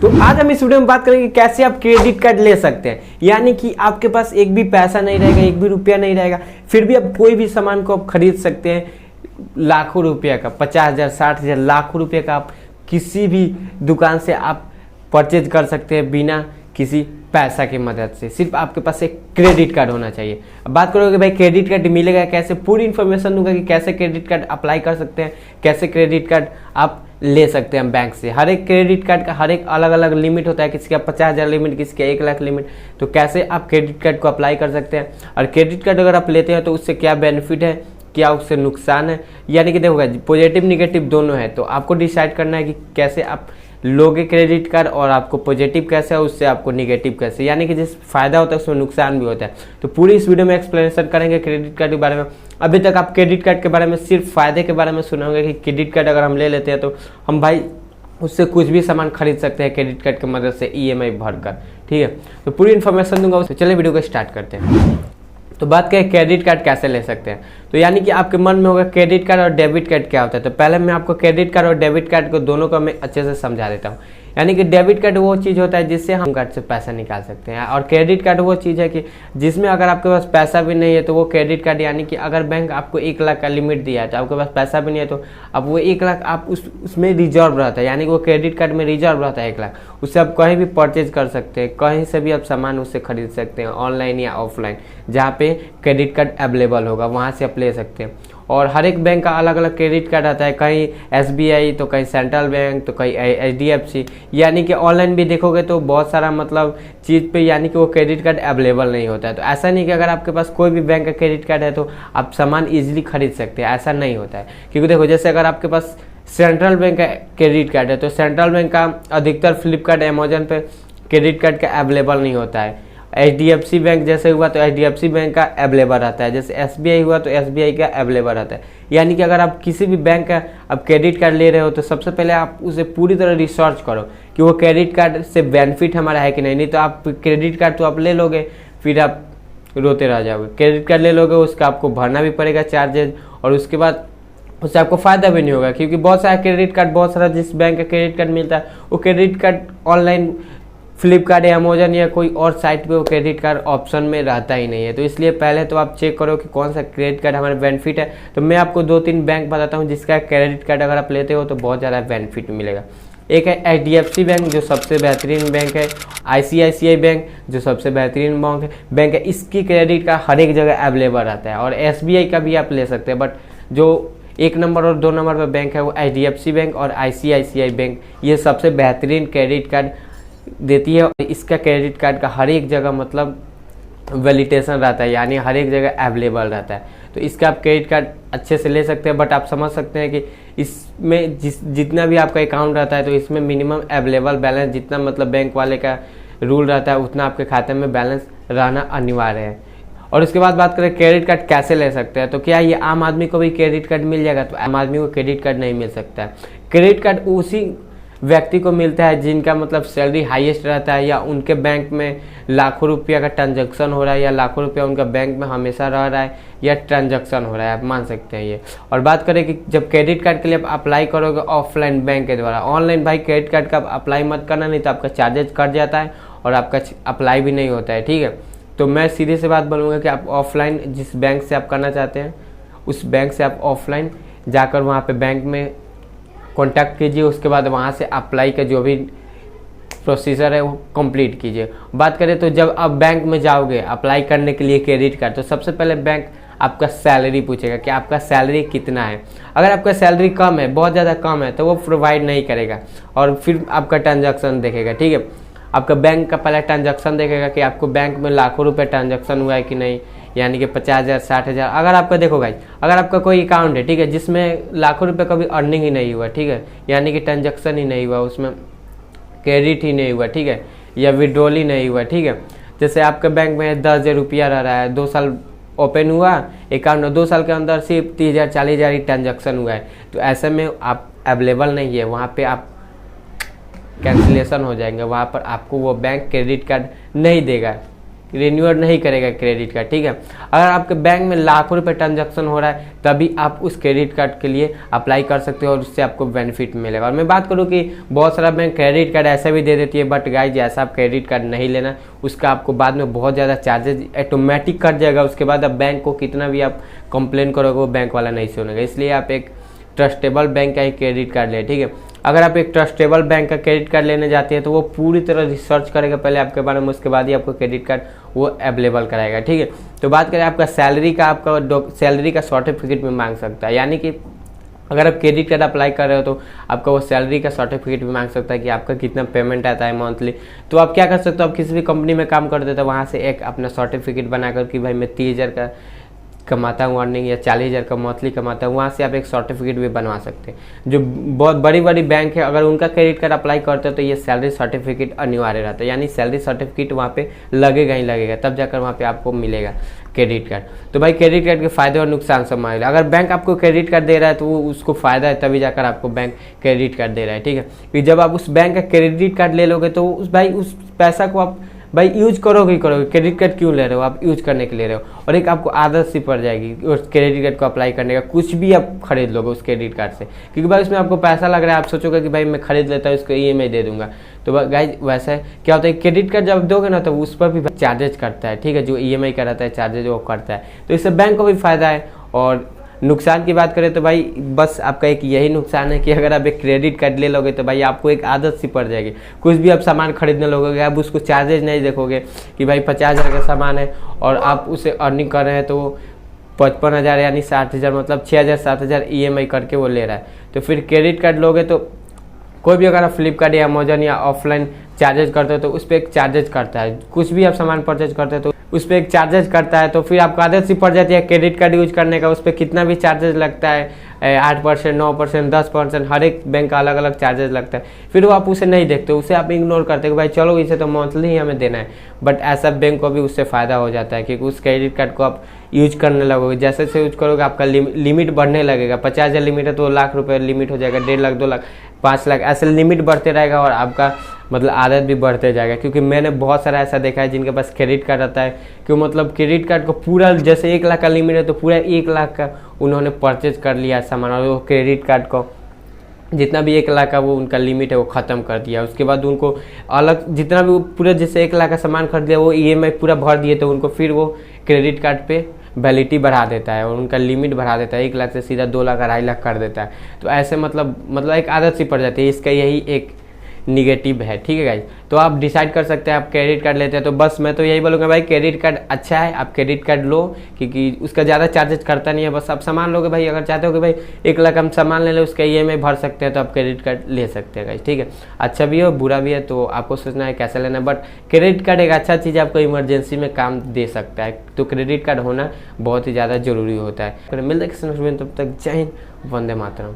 तो आज हम इस वीडियो में बात करेंगे कैसे आप क्रेडिट कार्ड ले सकते हैं। यानी कि आपके पास एक भी पैसा नहीं रहेगा, एक भी रुपया नहीं रहेगा, फिर भी आप कोई भी सामान को आप खरीद सकते हैं। लाखों रुपया का, 50,000, 60,000, लाखों रुपये का आप किसी भी दुकान से आप परचेज कर सकते हैं बिना किसी पैसा की मदद से। सिर्फ आपके पास एक क्रेडिट कार्ड होना चाहिए। अब बात करोगे भाई क्रेडिट कार्ड मिलेगा कैसे, पूरी इन्फॉर्मेशन दूंगा कि कैसे क्रेडिट कार्ड अप्लाई कर सकते हैं, कैसे क्रेडिट कार्ड आप ले सकते हैं बैंक से। हर एक क्रेडिट कार्ड का हर एक अलग अलग लिमिट होता है, किसी का 50,000 लिमिट, किसी का 1 लाख लिमिट। तो कैसे आप क्रेडिट कार्ड को अप्लाई कर सकते हैं और क्रेडिट कार्ड अगर आप लेते हैं तो उससे क्या बेनिफिट है, क्या उससे नुकसान है। यानी कि देखो पॉजिटिव निगेटिव दोनों है, तो आपको डिसाइड करना है कि कैसे आप लोगे क्रेडिट कार्ड और आपको पॉजिटिव कैसे है, उससे आपको निगेटिव कैसे। यानी कि जिस फायदा होता है उसमें नुकसान भी होता है। तो पूरी इस वीडियो में एक्सप्लेनेशन करेंगे क्रेडिट कार्ड के बारे में। अभी तक आप क्रेडिट कार्ड के बारे में सिर्फ फायदे के बारे में सुने होंगे कि क्रेडिट कार्ड अगर हम ले लेते हैं तो हम भाई उससे कुछ भी सामान खरीद सकते हैं क्रेडिट कार्ड की मदद से EMI भरकर। ठीक है, तो पूरी इन्फॉर्मेशन दूंगा। तो चलिए वीडियो को स्टार्ट करते हैं। तो बात करें क्रेडिट कार्ड कैसे ले सकते हैं। तो यानी कि आपके मन में होगा क्रेडिट कार्ड और डेबिट कार्ड क्या होता है। तो पहले मैं आपको क्रेडिट कार्ड और डेबिट कार्ड को दोनों को मैं अच्छे से समझा देता हूँ। यानी कि डेबिट कार्ड वो चीज़ होता है जिससे हम कार्ड से पैसा निकाल सकते हैं, और क्रेडिट कार्ड वो चीज़ है कि जिसमें अगर आपके पास पैसा भी नहीं है तो वो क्रेडिट कार्ड, यानी कि अगर बैंक आपको 1 लाख का लिमिट दिया है तो आपके पास पैसा भी नहीं है तो अब वो 1 लाख आप उसमें रिजर्व रहता है। यानी कि वो क्रेडिट कार्ड में रिजर्व रहता है 1 लाख, उससे आप कहीं भी परचेज कर सकते हैं, कहीं से भी आप सामान उससे खरीद सकते हैं, ऑनलाइन या ऑफलाइन। जहाँ पे क्रेडिट कार्ड अवेलेबल होगा वहाँ से आप ले सकते हैं। और हर एक बैंक का अलग अलग क्रेडिट कार्ड आता है, कहीं SBI तो कहीं सेंट्रल बैंक तो कहीं HDFC। यानी कि ऑनलाइन भी देखोगे तो बहुत सारा मतलब चीज़ पे यानी कि वो क्रेडिट कार्ड अवेलेबल नहीं होता है। तो ऐसा नहीं कि अगर आपके पास कोई भी बैंक का क्रेडिट कार्ड है तो आप सामान ईजिली खरीद सकते हैं, ऐसा नहीं होता है। क्योंकि देखो जैसे अगर आपके पास सेंट्रल बैंक का क्रेडिट कार्ड है तो सेंट्रल बैंक का अधिकतर फ्लिपकार्ट, अमेजोन पे क्रेडिट कार्ड का अवेलेबल नहीं होता है। HDFC बैंक जैसे हुआ तो HDFC बैंक का अवेलेबल रहता है, जैसे SBI हुआ तो SBI का अवेलेबल रहता है। यानी कि अगर आप किसी भी बैंक का आप क्रेडिट कार्ड ले रहे हो तो सबसे पहले आप उसे पूरी तरह रिसर्च करो कि वो क्रेडिट कार्ड से बेनिफिट हमारा है कि नहीं तो आप क्रेडिट कार्ड तो आप ले लोगे फिर आप रोते रह जाओगे। क्रेडिट कार्ड ले लोगे उसका आपको भरना भी पड़ेगा चार्जेज, और उसके बाद उससे आपको फायदा भी नहीं होगा। क्योंकि बहुत सारा क्रेडिट कार्ड, बहुत सारा जिस बैंक का क्रेडिट कार्ड मिलता है वो क्रेडिट कार्ड ऑनलाइन फ्लिपकार्ट या अमेजन या कोई और साइट पे वो क्रेडिट कार्ड ऑप्शन में रहता ही नहीं है। तो इसलिए पहले तो आप चेक करो कि कौन सा क्रेडिट कार्ड हमारे बेनिफिट है। तो मैं आपको 2-3 बैंक बताता हूँ जिसका क्रेडिट कार्ड अगर आप लेते हो तो बहुत ज़्यादा बेनिफिट मिलेगा। एक है HDFC बैंक जो सबसे बेहतरीन बैंक है, ICICI बैंक जो सबसे बेहतरीन बैंक है, इसकी क्रेडिट कार्ड हर एक जगह अवेलेबल रहता है। और SBI का भी आप ले सकते हैं, बट जो 1 नंबर और 2 नंबर पर बैंक है वो HDFC बैंक और ICICI बैंक, ये सबसे बेहतरीन क्रेडिट कार्ड देती है। और इसका क्रेडिट कार्ड का हर एक जगह मतलब वैलिडेशन रहता है, यानी हर एक जगह अवेलेबल रहता है। तो इसका आप क्रेडिट कार्ड अच्छे से ले सकते हैं। बट आप समझ सकते हैं कि इसमें जितना भी आपका अकाउंट रहता है तो इसमें मिनिमम अवेलेबल बैलेंस जितना मतलब बैंक वाले का रूल रहता है उतना आपके खाते में बैलेंस रहना अनिवार्य है। और उसके बाद बात करें क्रेडिट कार्ड कैसे ले सकते हैं। तो क्या ये आम आदमी को भी क्रेडिट कार्ड मिल जाएगा? तो आम आदमी को क्रेडिट कार्ड नहीं मिल सकता है। क्रेडिट कार्ड उसी व्यक्ति को मिलता है जिनका मतलब सैलरी हाईएस्ट रहता है, या उनके बैंक में लाखों रुपया का ट्रांजैक्शन हो रहा है, या लाखों रुपया उनका बैंक में हमेशा रह रहा है, या ट्रांजैक्शन हो रहा है, आप मान सकते हैं ये। और बात करें कि जब क्रेडिट कार्ड के लिए आप अप्लाई करोगे ऑफलाइन बैंक के द्वारा, ऑनलाइन भाई क्रेडिट कार्ड का अप्लाई मत करना, नहीं तो आपका चार्जेज कट जाता है और आपका अप्लाई भी नहीं होता है। ठीक है, तो मैं सीधे से बात बोलूँगा कि आप ऑफलाइन जिस बैंक से आप करना चाहते हैं उस बैंक से आप ऑफलाइन जाकर वहाँ पर बैंक में कॉन्टैक्ट कीजिए। उसके बाद वहाँ से अप्लाई का जो भी प्रोसीजर है वो कंप्लीट कीजिए। बात करें तो जब आप बैंक में जाओगे अप्लाई करने के लिए क्रेडिट कार्ड, तो सबसे पहले बैंक आपका सैलरी पूछेगा कि आपका सैलरी कितना है। अगर आपका सैलरी कम है, बहुत ज़्यादा कम है, तो वो प्रोवाइड नहीं करेगा और फिर आपका ट्रांजैक्शन देखेगा। ठीक है, आपका बैंक का पहला ट्रांजैक्शन देखेगा कि आपको बैंक में लाखों रुपये ट्रांजैक्शन हुआ है कि नहीं, यानी कि 50,000, 60,000। अगर आपका देखो गाइस, अगर आपका कोई अकाउंट है ठीक है जिसमें लाखों रुपए कभी अर्निंग ही नहीं हुआ, ठीक है, यानी कि ट्रांजैक्शन ही नहीं हुआ, उसमें क्रेडिट ही नहीं हुआ, ठीक है, या विड्रॉल ही नहीं हुआ, ठीक है। जैसे आपके बैंक में 10,000 रुपया रह रहा है, 2 साल ओपन हुआ अकाउंट, 2 साल के अंदर सिर्फ 30,000, 40,000 ही ट्रांजैक्शन हुआ है, तो ऐसे में आप अवेलेबल नहीं है, वहाँ पे आप कैंसिलेशन हो जाएंगे, वहाँ पर आपको वो बैंक क्रेडिट कार्ड नहीं देगा। रिन्यूअल नहीं करेगा क्रेडिट कार्ड, ठीक है। अगर आपके बैंक में लाखों रुपए ट्रांजैक्शन हो रहा है तभी आप उस क्रेडिट कार्ड के लिए अप्लाई कर सकते हो और उससे आपको बेनिफिट मिलेगा। और मैं बात करूँ कि बहुत सारा बैंक क्रेडिट कार्ड ऐसा भी दे देती है, बट गाइज ऐसा आप क्रेडिट कार्ड नहीं लेना, उसका आपको बाद में बहुत ज़्यादा चार्जेज ऑटोमेटिक कट जाएगा। उसके बाद अब बैंक को कितना भी आप कंप्लेन करोगे वो बैंक वाला नहीं सुनेगा। इसलिए आप एक ट्रस्टेबल बैंक का ही क्रेडिट कार्ड ले, ठीक है। अगर आप एक ट्रस्टेबल बैंक का क्रेडिट कार्ड लेने जाते हैं तो वो पूरी तरह रिसर्च करेगा पहले आपके बारे में, उसके बाद ही आपको क्रेडिट कार्ड वो अवेलेबल कराएगा, ठीक है। तो बात करें आपका सैलरी का, आपका सैलरी का सर्टिफिकेट भी मांग सकता है, यानी कि अगर आप क्रेडिट कार्ड अप्लाई कर रहे हो तो आपका वो सैलरी का सर्टिफिकेट भी मांग सकता है कि आपका कितना पेमेंट आता है मंथली। तो आप क्या कर सकते हो, आप किसी भी कंपनी में काम करते हो तो वहाँ से एक अपना सर्टिफिकेट बनाकर कि भाई मैं 30,000 का कमाता हूँ अर्निंग या 40,000 का मंथली कमाता हूँ, वहाँ से आप एक सर्टिफिकेट भी बनवा सकते हैं। जो बहुत बड़ी बड़ी बैंक है अगर उनका क्रेडिट कार्ड अप्लाई करते हो तो ये सैलरी सर्टिफिकेट अनिवार्य रहता है, यानी सैलरी सर्टिफिकेट वहाँ पे लगेगा ही लगेगा, तब जाकर वहाँ पे आपको मिलेगा क्रेडिट कार्ड। तो भाई क्रेडिट कार्ड के फायदे और नुकसान सब मान लो। अगर बैंक आपको क्रेडिट कार्ड दे रहा है तो वो उसको फायदा है, तभी जाकर आपको बैंक क्रेडिट कार्ड दे रहा है, ठीक है। फिर जब आप उस बैंक का क्रेडिट कार्ड ले लोगे तो उस पैसा को आप भाई यूज करोगे ही करोगे। क्रेडिट कार्ड क्यों ले रहे हो, आप यूज करने के लिए ले रहे हो, और एक आपको आदत सी पड़ जाएगी उस क्रेडिट कार्ड को अप्लाई करने का। कुछ भी आप खरीद लोगे उस क्रेडिट कार्ड से, क्योंकि भाई उसमें आपको पैसा लग रहा है, आप सोचोगे कि भाई मैं खरीद लेता हूँ, इसको EMI दे दूंगा। तो गाइज वैसा है, क्या होता है क्रेडिट कार्ड जब दोगे ना तो उस पर भी चार्जेज करता है, ठीक है, जो EMI का रहता है चार्जेज वो करता है। तो इससे बैंक को भी फायदा है। और नुकसान की बात करें तो भाई बस आपका एक यही नुकसान है कि अगर आप एक क्रेडिट कार्ड ले लोगे तो भाई आपको एक आदत सी पड़ जाएगी। कुछ भी आप सामान खरीदने लोगे आप उसको चार्जेज नहीं देखोगे कि भाई 50,000 का सामान है और आप उसे अर्निंग कर रहे हैं तो 55,000 यानी 60,000 मतलब 6,000 7,000 EMI करके वो ले रहा है। तो फिर क्रेडिट कार्ड लोगे तो कोई भी अगर आप फ्लिपकार्ट या अमेजन या ऑफलाइन चार्जेज करते हो तो उस पर एक चार्जेज करता है। कुछ भी आप सामान परचेज करते हो तो उस पर एक चार्जेज करता है। तो फिर आपको आदत सी पड़ जाती है क्रेडिट कार्ड यूज करने का, उस पर कितना भी चार्जेज लगता है, 8%, 9%, 10%, हर एक बैंक का अलग अलग चार्जेज लगता है। फिर वो आप उसे नहीं देखते, उसे आप इग्नोर करते हो भाई चलो इसे तो मंथली ही हमें देना है। बट ऐसा बैंक को भी उससे फ़ायदा हो जाता है क्योंकि उस क्रेडिट कार्ड को आप यूज करने लगोगे, जैसे जैसे यूज करोगे आपका लिमिट बढ़ने लगेगा। 50,000 लिमिट है तो लाख रुपये लिमिट हो जाएगा, 1.5 लाख, 2 लाख, 5 लाख, ऐसे लिमिट बढ़ते रहेगा और आपका मतलब आदत भी बढ़ते जाएगा। क्योंकि मैंने बहुत सारा ऐसा देखा है जिनके पास क्रेडिट कार्ड रहता है कि मतलब क्रेडिट कार्ड को पूरा जैसे 1 लाख का लिमिट है तो पूरा 1 लाख का उन्होंने परचेज कर लिया सामान, और वो क्रेडिट कार्ड को जितना भी 1 लाख का वो उनका लिमिट है वो ख़त्म कर दिया। उसके बाद उनको अलग जितना भी पूरा जैसे 1 लाख का सामान खरीद लिया वो EMI पूरा भर दिए तो उनको फिर वो क्रेडिट कार्ड पे वैलिडिटी बढ़ा देता है और उनका लिमिट बढ़ा देता है, 1 लाख से सीधा 2 लाख 2.5 लाख कर देता है। तो ऐसे मतलब एक आदत सी पड़ जाती है, इसका यही एक निगेटिव है, ठीक है गाइज। तो आप डिसाइड कर सकते हैं आप क्रेडिट कार्ड लेते हैं तो बस मैं तो यही बोलूँगा भाई क्रेडिट कार्ड अच्छा है, आप क्रेडिट कार्ड लो क्योंकि उसका ज़्यादा चार्जेस करता नहीं है। बस आप सामान लोगे भाई, अगर चाहते हो कि भाई 1 लाख हम सामान ले लें उसका EMI भर सकते हैं तो आप क्रेडिट कार्ड ले सकते हैं गाइज, ठीक है। अच्छा भी हो बुरा भी है तो आपको सोचना है कैसे लेना है, बट क्रेडिट कार्ड एक अच्छा चीज़ आपको इमरजेंसी में काम दे सकता है। तो क्रेडिट कार्ड होना बहुत ही ज़्यादा जरूरी होता है। मिलते हैं किसी नेक्स्ट वीडियो में, तब तक जय हिंद, वंदे मातरम।